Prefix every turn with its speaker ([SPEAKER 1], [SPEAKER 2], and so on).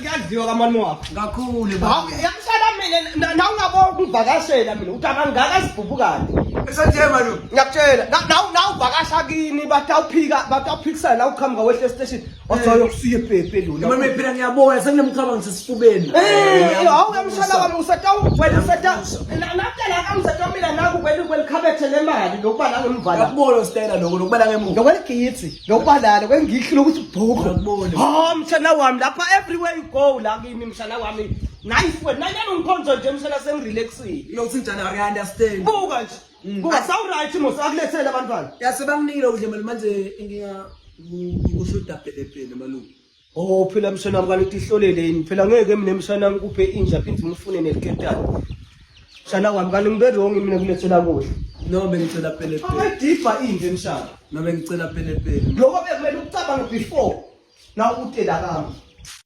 [SPEAKER 1] kuyadliwa kamani wakho.
[SPEAKER 2] Kakhulu
[SPEAKER 1] Hawu yamshada mina na ungabo ukuvakashela mina uthi abangaka sibhubukani.
[SPEAKER 2] Esanjema lo.
[SPEAKER 1] Ngiyakutshela na uvakasha kini batawuphikisana la ukhamba wehle station. Wazoyo kusiye Pepe lo.
[SPEAKER 2] Noma phela ngiyabona sekunemkhaba ngisesifubeni.
[SPEAKER 1] Hawu yamshada wami wena nakutela kamsata mina naku kwelikhabethe lemali lokuba la ngemvala.
[SPEAKER 2] Ngiyabona style lokho lokubala ngemuva.
[SPEAKER 1] Lokweligitsi lokubalala kwengihli lokuthi ubhuku.
[SPEAKER 2] Ngiyabona.
[SPEAKER 1] Ha mshana wami lapha everywhere you go la kimi mshana wami. Nice wena nanyana ungikhonzo nje mshana sengirelaxile.
[SPEAKER 2] Uyothi njani I understand.
[SPEAKER 1] Buka nje. Buka sawuright mosakulethela abantwana.
[SPEAKER 2] Yasebanginile udle manje inkinga ukushuda Pepe malume.
[SPEAKER 1] Oh phela mshana wami kanti ihlolele yini phela ngeke mina mshana wami kuphe inja phinde ngifune neliketani. Mshana wami kanti ngibe wrong mina kulethela kuhle.
[SPEAKER 2] No bengicela Pepe.
[SPEAKER 1] Awedipa inje mshana.
[SPEAKER 2] No bengicela Pepe.
[SPEAKER 1] Lokho bekumele ukucabanga before na utela kami.